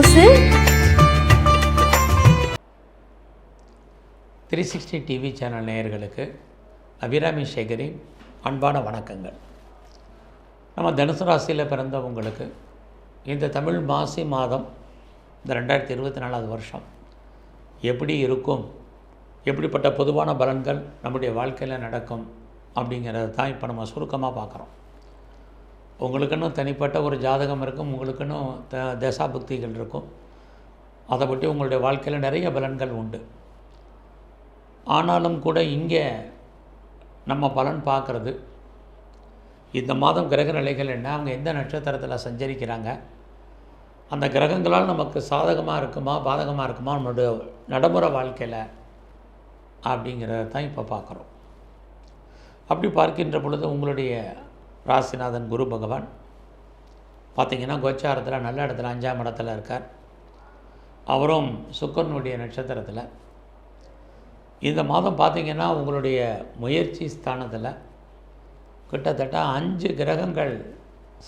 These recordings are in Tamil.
நியூஸ் 360 டிவி சேனல் நேயர்களுக்கு அபிராமி சேகரின் அன்பான வணக்கங்கள். நம்ம தனுசு ராசியில் பிறந்தவங்களுக்கு இந்த தமிழ் மாசி மாதம் இந்த 2024 வருஷம் எப்படி இருக்கும், எப்படிப்பட்ட பொதுவான பலன்கள் நம்முடைய வாழ்க்கையில் நடக்கும் அப்படிங்கிறத தான் இப்போ நம்ம சுருக்கமாக பார்க்குறோம். உங்களுக்குன்னு தனிப்பட்ட ஒரு ஜாதகம் இருக்கும், உங்களுக்குன்னு தசாபுக்திகள் இருக்கும். அதை பற்றி உங்களுடைய வாழ்க்கையில் நிறைய பலன்கள் உண்டு. ஆனாலும் கூட இங்கே நம்ம பலன் பார்க்குறது இந்த மாதம் கிரக நிலைகள் என்ன, அவங்க எந்த நட்சத்திரத்தில் சஞ்சரிக்கிறாங்க, அந்த கிரகங்களால் நமக்கு சாதகமாக இருக்குமா பாதகமாக இருக்குமா நம்மளுடைய நடைமுறை வாழ்க்கையில் அப்படிங்கிறத தான் இப்போ பார்க்குறோம். அப்படி பார்க்கின்ற பொழுது உங்களுடைய ராசிநாதன் குரு பகவான் பார்த்திங்கன்னா கோச்சாரத்தில் நல்ல இடத்துல 5ஆம் இடத்துல இருக்கார். அவரும் சுக்கிரனுடைய நட்சத்திரத்தில். இந்த மாதம் பார்த்திங்கன்னா உங்களுடைய முயற்சி ஸ்தானத்தில் கிட்டத்தட்ட 5 கிரகங்கள்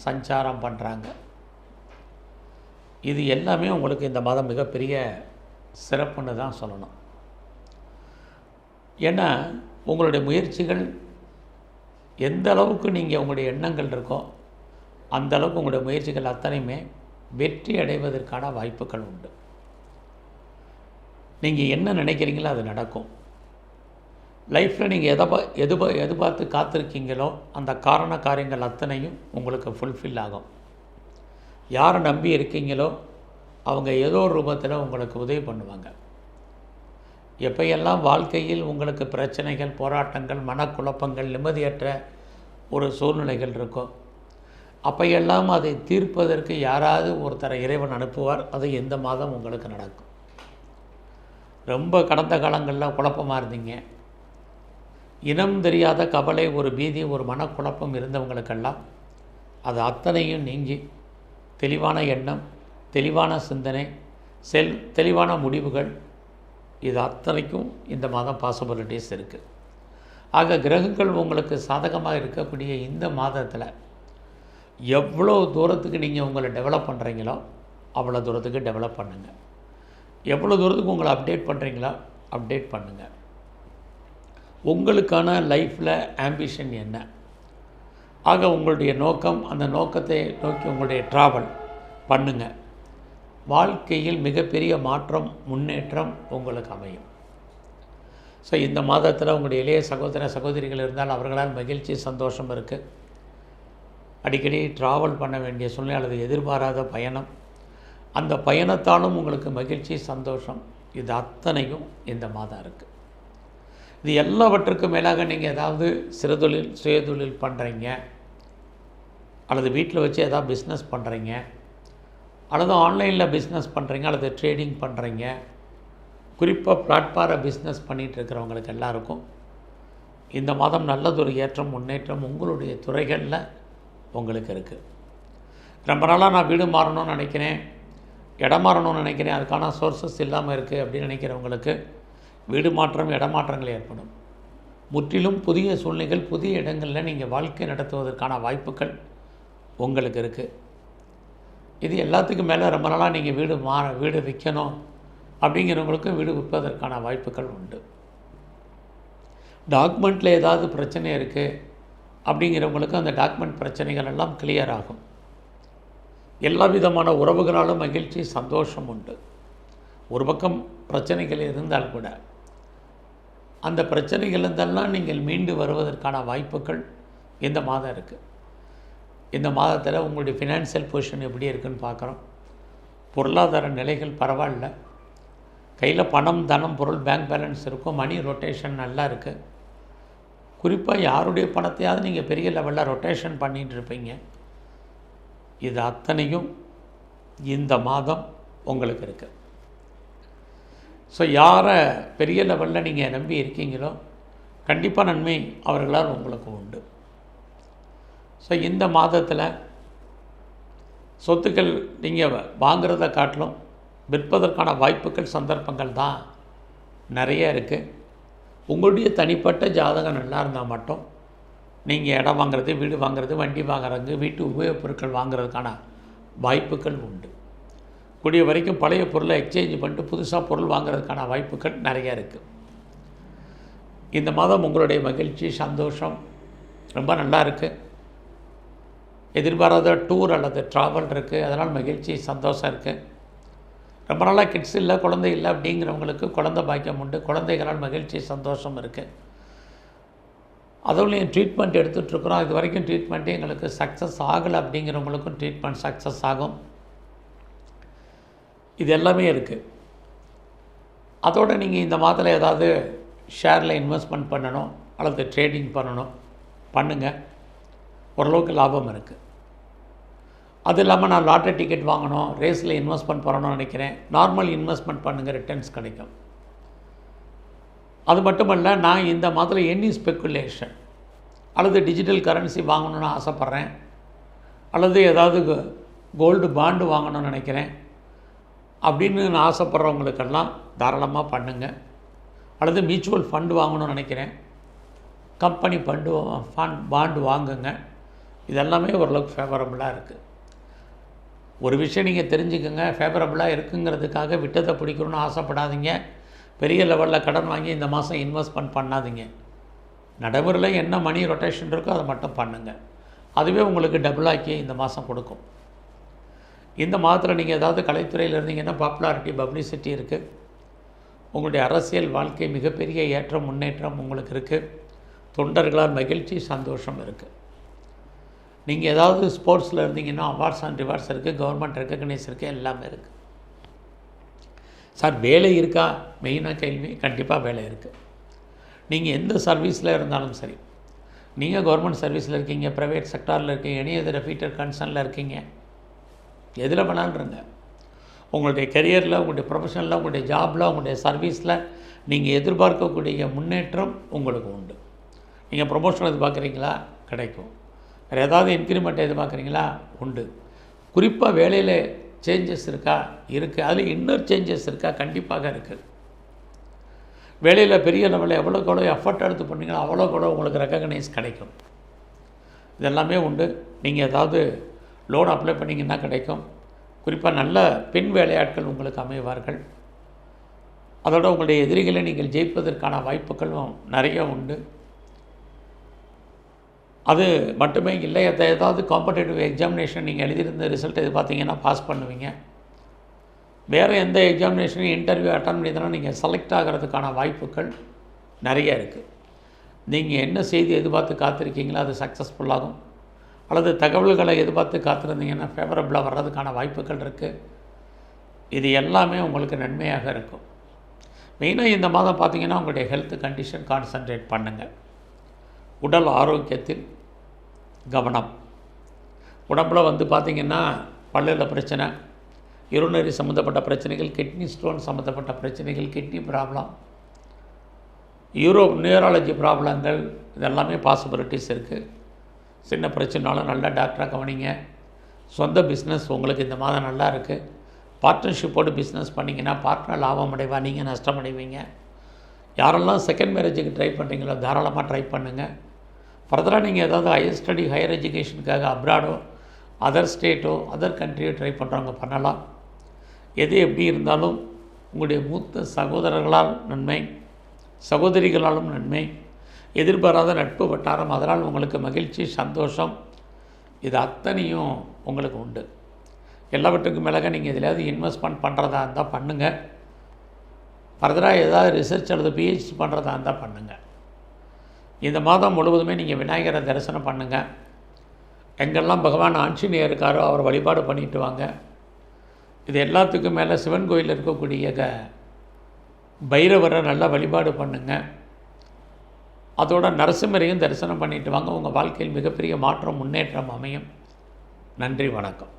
சஞ்சாரம் பண்ணுறாங்க. இது எல்லாமே உங்களுக்கு இந்த மாதம் மிகப்பெரிய சிறப்புன்னு தான் சொல்லணும். ஏன்னா உங்களுடைய முயற்சிகள் எந்த அளவுக்கு நீங்கள் உங்களுடைய எண்ணங்கள் இருக்கோ அந்த அளவுக்கு உங்களுடைய முயற்சிகள் அத்தனையுமே வெற்றி அடைவதற்கான வாய்ப்புகள் உண்டு. நீங்கள் என்ன நினைக்கிறீங்களோ அது நடக்கும். லைஃப்பில் நீங்கள் எதிர்பார்த்து காத்திருக்கீங்களோ அந்த காரண காரியங்கள் அத்தனையும் உங்களுக்கு ஃபுல்ஃபில் ஆகும். யாரை நம்பி இருக்கீங்களோ அவங்க ஏதோ ஒரு ரூபத்தில் உங்களுக்கு உதவி பண்ணுவாங்க. எப்பையெல்லாம் வாழ்க்கையில் உங்களுக்கு பிரச்சனைகள், போராட்டங்கள், மனக்குழப்பங்கள், நிம்மதியற்ற ஒரு சூழ்நிலைகள் இருக்கோ அப்பையெல்லாம் அதை தீர்ப்பதற்கு யாராவது ஒருத்தரை இறைவன் அனுப்புவார். அது இந்த மாதம் உங்களுக்கு நடக்கும். ரொம்ப கடந்த காலங்களில் குழப்பமாக இருந்தீங்க, இனம் தெரியாத கவலை, ஒரு பீதி, ஒரு மனக்குழப்பம் இருந்தவங்களுக்கெல்லாம் அது அத்தனையும் நீங்கி தெளிவான எண்ணம், தெளிவான சிந்தனை, தெளிவான முடிவுகள், இது அத்தனைக்கும் இந்த மாதம் பாசிபிலிட்டிஸ் இருக்குது. ஆக கிரகங்கள் உங்களுக்கு சாதகமாக இருக்கக்கூடிய இந்த மாதத்தில் எவ்வளோ தூரத்துக்கு நீங்கள் உங்களை டெவலப் பண்ணுறீங்களோ அவ்வளோ தூரத்துக்கு டெவலப் பண்ணுங்கள். எவ்வளோ தூரத்துக்கு உங்களை அப்டேட் பண்ணுறீங்களோ அப்டேட் பண்ணுங்கள். உங்களுக்கான லைஃப்பில் ஆம்பிஷன் என்ன, ஆக உங்களுடைய நோக்கம், அந்த நோக்கத்தை நோக்கி உங்களுடைய ட்ராவல் பண்ணுங்கள். வாழ்க்கையில் மிகப்பெரிய மாற்றம், முன்னேற்றம் உங்களுக்கு அமையும். ஸோ இந்த மாதத்தில் உங்களுடைய இளைய சகோதர சகோதரிகள் இருந்தால் அவர்களால் மகிழ்ச்சி, சந்தோஷம் இருக்குது. அடிக்கடி ட்ராவல் பண்ண வேண்டிய சூழ்நிலை அல்லது எதிர்பாராத பயணம், அந்த பயணத்தாலும் உங்களுக்கு மகிழ்ச்சி, சந்தோஷம், இது அத்தனையும் இந்த மாதம் இருக்குது. இது எல்லாவற்றுக்கும் மேலாக நீங்கள் ஏதாவது சிறுதொழில், சுயதொழில் பண்ணுறீங்க, அல்லது வீட்டில் வச்சு ஏதாவது பிஸ்னஸ் பண்ணுறீங்க, அல்லது ஆன்லைனில் பிஸ்னஸ் பண்ணுறீங்க, அல்லது ட்ரேடிங் பண்ணுறீங்க, குறிப்பாக பிளாட்ஃபார பிஸ்னஸ் பண்ணிகிட்ருக்கிறவங்களுக்கு எல்லாருக்கும் இந்த மாதம் நல்லதொரு ஏற்றம், முன்னேற்றம் உங்களுடைய துறைகளில் உங்களுக்கு இருக்குது. ரொம்ப நாளாக நான் வீடு மாறணும்னு நினைக்கிறேன், இடம் மாறணும்னு நினைக்கிறேன், அதுக்கான சோர்ஸஸ் இல்லாமல் இருக்குது அப்படின்னு நினைக்கிறவங்களுக்கு வீடு மாற்றம், இடமாற்றங்கள் ஏற்படும். முற்றிலும் புதிய சூழ்நிலைகள், புதிய இடங்களில் நீங்கள் வாழ்க்கை நடத்துவதற்கான வாய்ப்புகள் உங்களுக்கு இருக்குது. இது எல்லாத்துக்கும் மேலே ரொம்ப நாளாக நீங்கள் வீடு விற்கணும் அப்படிங்கிறவங்களுக்கு வீடு விற்பதற்கான வாய்ப்புகள் உண்டு. டாக்குமெண்ட்டில் ஏதாவது பிரச்சனை இருக்குது அப்படிங்கிறவங்களுக்கு அந்த டாக்குமெண்ட் பிரச்சனைகள் எல்லாம் கிளியர் ஆகும். எல்லா விதமான உறவுகளாலும் மகிழ்ச்சி, சந்தோஷம் உண்டு. ஒரு பக்கம் பிரச்சனைகள் இருந்தால் கூட அந்த பிரச்சனைகளிலிருந்தெல்லாம் நீங்கள் மீண்டு வருவதற்கான வாய்ப்புகள் இந்த மாதம் இருக்குது. இந்த மாதத்தில் உங்களுடைய ஃபினான்ஷியல் பொசிஷன் எப்படி இருக்குதுன்னு பார்க்குறோம். பொருளாதார நிலைகள் பரவாயில்ல, கையில் பணம், தனம், பொருள், பேங்க் பேலன்ஸ் இருக்கும். மணி ரொட்டேஷன் நல்லா இருக்குது. குறிப்பாக யாருடைய பணத்தையாவது நீங்கள் பெரிய லெவலில் ரொட்டேஷன் பண்ணிகிட்டு இருப்பீங்க. இது அத்தனையும் இந்த மாதம் உங்களுக்கு இருக்குது. ஸோ யாரை பெரிய லெவலில் நீங்கள் நம்பி இருக்கீங்களோ கண்டிப்பாக நன்மை அவர்களால் உங்களுக்கு உண்டு. ஸோ இந்த மாதத்தில் சொத்துக்கள் நீங்கள் வாங்கிறத காட்டிலும் விற்பதற்கான வாய்ப்புகள், சந்தர்ப்பங்கள் தான் நிறைய இருக்குது. உங்களுடைய தனிப்பட்ட ஜாதகம் நல்லா இருந்தால் மட்டும் நீங்கள் இடம் வாங்குறது, வீடு வாங்குறது, வண்டி வாங்குறது, வீட்டு உபயோகப் பொருட்கள் வாங்குறதுக்கான வாய்ப்புகள் உண்டு. கூடிய வரைக்கும் பழைய பொருளை எக்ஸ்சேஞ்ச் பண்ணிட்டு புதுசாக பொருள் வாங்குறதுக்கான வாய்ப்புகள் நிறைய இருக்குது. இந்த மாதம் உங்களுடைய மகிழ்ச்சி, சந்தோஷம் ரொம்ப நல்லா இருக்குது. எதிர்பாராத டூர் அல்லது ட்ராவல் இருக்குது, அதனால் மகிழ்ச்சி, சந்தோஷம் இருக்குது. ரொம்ப நாளாக கிட்ஸ் இல்லை, குழந்தை இல்லை அப்படிங்கிறவங்களுக்கு குழந்தை பாக்கியம் உண்டு. குழந்தைகளால் மகிழ்ச்சி, சந்தோஷம் இருக்குது. அதுவும் ட்ரீட்மெண்ட் எடுத்துகிட்ருக்குறோம். இது வரைக்கும் ட்ரீட்மெண்ட்டே எங்களுக்கு சக்ஸஸ் ஆகலை அப்படிங்கிறவங்களுக்கும் ட்ரீட்மெண்ட் சக்ஸஸ் ஆகும். இது எல்லாமே இருக்குது. அதோடு நீங்கள் இந்த மாதத்தில் ஏதாவது ஷேரில் இன்வெஸ்ட்மெண்ட் பண்ணணும் அல்லது ட்ரேடிங் பண்ணணும், பண்ணுங்கள். ஓரளவுக்கு லாபம் இருக்குது. அது இல்லாமல் நான் லாட்டரி டிக்கெட் வாங்கணும், ரேஸில் இன்வெஸ்ட்மெண்ட் பண்ணணும்னு நினைக்கிறேன், நார்மல் இன்வெஸ்ட்மெண்ட் பண்ணுங்கள், ரிட்டர்ன்ஸ் கிடைக்கும். அது மட்டுமல்ல, நான் இந்த மாதத்தில் எனி ஸ்பெக்குலேஷன் அல்லது டிஜிட்டல் கரன்சி வாங்கணுன்னு ஆசைப்பட்றேன், அல்லது ஏதாவது கோல்டு பாண்டு வாங்கணும்னு நினைக்கிறேன் அப்படின்னு நான் ஆசைப்பட்றவங்களுக்கெல்லாம் தாராளமாக பண்ணுங்கள். அல்லது மியூச்சுவல் ஃபண்டு வாங்கணும்னு நினைக்கிறேன், கம்பெனி பாண்டு வாங்குங்க. இதெல்லாமே ஓரளவுக்கு ஃபேவரபுளாக இருக்குது. ஒரு விஷயம் நீங்கள் தெரிஞ்சுக்கோங்க, ஃபேவரபுளாக இருக்குங்கிறதுக்காக விட்டதை பிடிக்கணும்னு ஆசைப்படாதீங்க. பெரிய லெவலில் கடன் வாங்கி இந்த மாதம் இன்வெஸ்ட்மெண்ட் பண்ணாதீங்க. நடைமுறையில் என்ன மணி ரொட்டேஷன் இருக்கோ அதை மட்டும் பண்ணுங்கள். அதுவே உங்களுக்கு டபுளாக்கி இந்த மாதம் கொடுக்கும். இந்த மாதத்தில் நீங்கள் ஏதாவது கலைத்துறையில் இருந்தீங்கன்னா பாப்புலாரிட்டி, பப்ளிசிட்டி இருக்குது. உங்களுடைய அரசியல் வாழ்க்கை மிகப்பெரிய ஏற்றம், முன்னேற்றம் உங்களுக்கு இருக்குது. தொண்டர்களால் மகிழ்ச்சி, சந்தோஷம் இருக்குது. நீங்கள் ஏதாவது ஸ்போர்ட்ஸில் இருந்தீங்கன்னா அவார்ட்ஸ் அண்ட் ரிவார்ட்ஸ் இருக்குது, கவர்மெண்ட் ரெக்கக்னைஸ் இருக்குது, எல்லாமே இருக்குது. சார் வேலை இருக்கா? மெயினாக கேள்வி. கண்டிப்பாக வேலை இருக்குது. நீங்கள் எந்த சர்வீஸில் இருந்தாலும் சரி, நீங்கள் கவர்மெண்ட் சர்வீஸில் இருக்கீங்க, ப்ரைவேட் செக்டாரில் இருக்கீங்க, எனி எது ரெஃபீட்டர் கன்சர்னில் இருக்கீங்க, எதில் வேணாலுங்க. உங்களுடைய கெரியரில், உங்களுடைய ப்ரொஃபஷனில், உங்களுடைய ஜாபில், உங்களுடைய சர்வீஸில் நீங்கள் எதிர்பார்க்கக்கூடிய முன்னேற்றம் உங்களுக்கு உண்டு. நீங்கள் ப்ரொமோஷன் எதிர்பார்க்குறீங்களா? கிடைக்கும். வேறு ஏதாவது இன்க்ரிமெண்ட் எதிர்பார்க்குறீங்களா? உண்டு. குறிப்பாக வேலையில் சேஞ்சஸ் இருக்கா? இருக்குது. அதில் இன்னர் சேஞ்சஸ் இருக்கா? கண்டிப்பாக இருக்குது. வேலையில் பெரிய லெவலில் எவ்வளோக்கு எவ்வளோ எஃபர்ட் எடுத்து பண்ணீங்களோ அவ்வளோக்கு எவ்வளோ உங்களுக்கு ரெக்கக்னைஸ் கிடைக்கும். இதெல்லாமே உண்டு. நீங்கள் ஏதாவது லோன் அப்ளை பண்ணிங்கன்னா கிடைக்கும். குறிப்பாக நல்ல பெண் வேலையாட்கள் உங்களுக்கு அமைவார்கள். அதோட உங்களுடைய எதிரிகளை நீங்கள் ஜெயிப்பதற்கான வாய்ப்புகளும் நிறைய உண்டு. அது மட்டுமே இல்லை, ஏதாவது காம்படேட்டிவ் எக்ஸாமினேஷன் நீங்கள் எழுதியிருந்த ரிசல்ட் இது பார்த்தீங்கன்னா பாஸ் பண்ணுவீங்க. வேறு எந்த எக்ஸாமினேஷனையும் இன்டர்வியூ அட்டன் பண்ணியிருந்தாலும் நீங்கள் செலக்ட் ஆகிறதுக்கான வாய்ப்புகள் நிறைய இருக்குது. நீங்கள் என்ன செய்தி எதிர்பார்த்து காத்திருக்கீங்களோ அது சக்ஸஸ்ஃபுல்லாகும். அல்லது தகவல்களை எதிர்பார்த்து காத்திருந்தீங்கன்னா ஃபேவரபுளாக வர்றதுக்கான வாய்ப்புகள் இருக்குது. இது எல்லாமே உங்களுக்கு நன்மையாக இருக்கும். மெயினாக இந்த மாதம் பார்த்திங்கன்னா உங்களுடைய ஹெல்த் கண்டிஷன் கான்சன்ட்ரேட் பண்ணுங்கள். உடல் ஆரோக்கியத்தில் கவனம். உடம்பில் பார்த்திங்கன்னா பல்லில் பிரச்சனை, யூரினரி சம்மந்தப்பட்ட பிரச்சனைகள், கிட்னி ஸ்டோன் சம்மந்தப்பட்ட பிரச்சனைகள், கிட்னி ப்ராப்ளம், நியூராலஜி ப்ராப்ளங்கள், இதெல்லாமே பாசிபிலிட்டிஸ் இருக்குது. சின்ன பிரச்சனைனாலும் நல்லா டாக்டராக கவனிங்க. சொந்த பிஸ்னஸ் உங்களுக்கு இந்த மாதம் நல்லா இருக்குது. பார்ட்னர்ஷிப்போடு பிஸ்னஸ் பண்ணிங்கன்னா பார்ட்னர் லாபம் அடைவா, நீங்கள் நஷ்டம் அடைவீங்க. யாரெல்லாம் செகண்ட் மேரேஜுக்கு ட்ரை பண்ணுறீங்களோ தாராளமாக ட்ரை பண்ணுங்கள். ஃபர்தராக நீங்கள் ஏதாவது ஹையர் ஸ்டடி, ஹையர் எஜுகேஷனுக்காக அப்ராடோ, அதர் ஸ்டேட்டோ, அதர் கண்ட்ரியோ ட்ரை பண்ணுறவங்க பண்ணலாம். எது எப்படி இருந்தாலும் உங்களுடைய மூத்த சகோதரர்களால் நன்மை, சகோதரிகளாலும் நன்மை, எதிர்பாராத நட்பு வட்டாரம், அதனால் உங்களுக்கு மகிழ்ச்சி, சந்தோஷம், இது அத்தனையும் உங்களுக்கு உண்டு. எல்லாவற்றுக்கும் மேலாக நீங்கள் எதிலாவது இன்வெஸ்ட்மெண்ட் பண்ணுறதா இருந்தால் பண்ணுங்கள். ஃபர்தராக ஏதாவது ரிசர்ச் அல்லது பிஹெச்டி பண்ணுறதா இருந்தால் பண்ணுங்கள். இந்த மாதம் முழுவதுமே நீங்கள் விநாயகரை தரிசனம் பண்ணுங்கள். எங்கெல்லாம் பகவான் ஆஞ்சநேயர் இருக்காரோ அவர் வழிபாடு பண்ணிட்டு வாங்க. இது எல்லாத்துக்கும் மேலே சிவன் கோயிலில் இருக்கக்கூடிய பைரவரை நல்லா வழிபாடு பண்ணுங்கள். அதோட நரசிம்மரையும் தரிசனம் பண்ணிட்டு வாங்க. உங்கள் வாழ்க்கையில் மிகப்பெரிய மாற்றம், முன்னேற்றம் அமையும். நன்றி, வணக்கம்.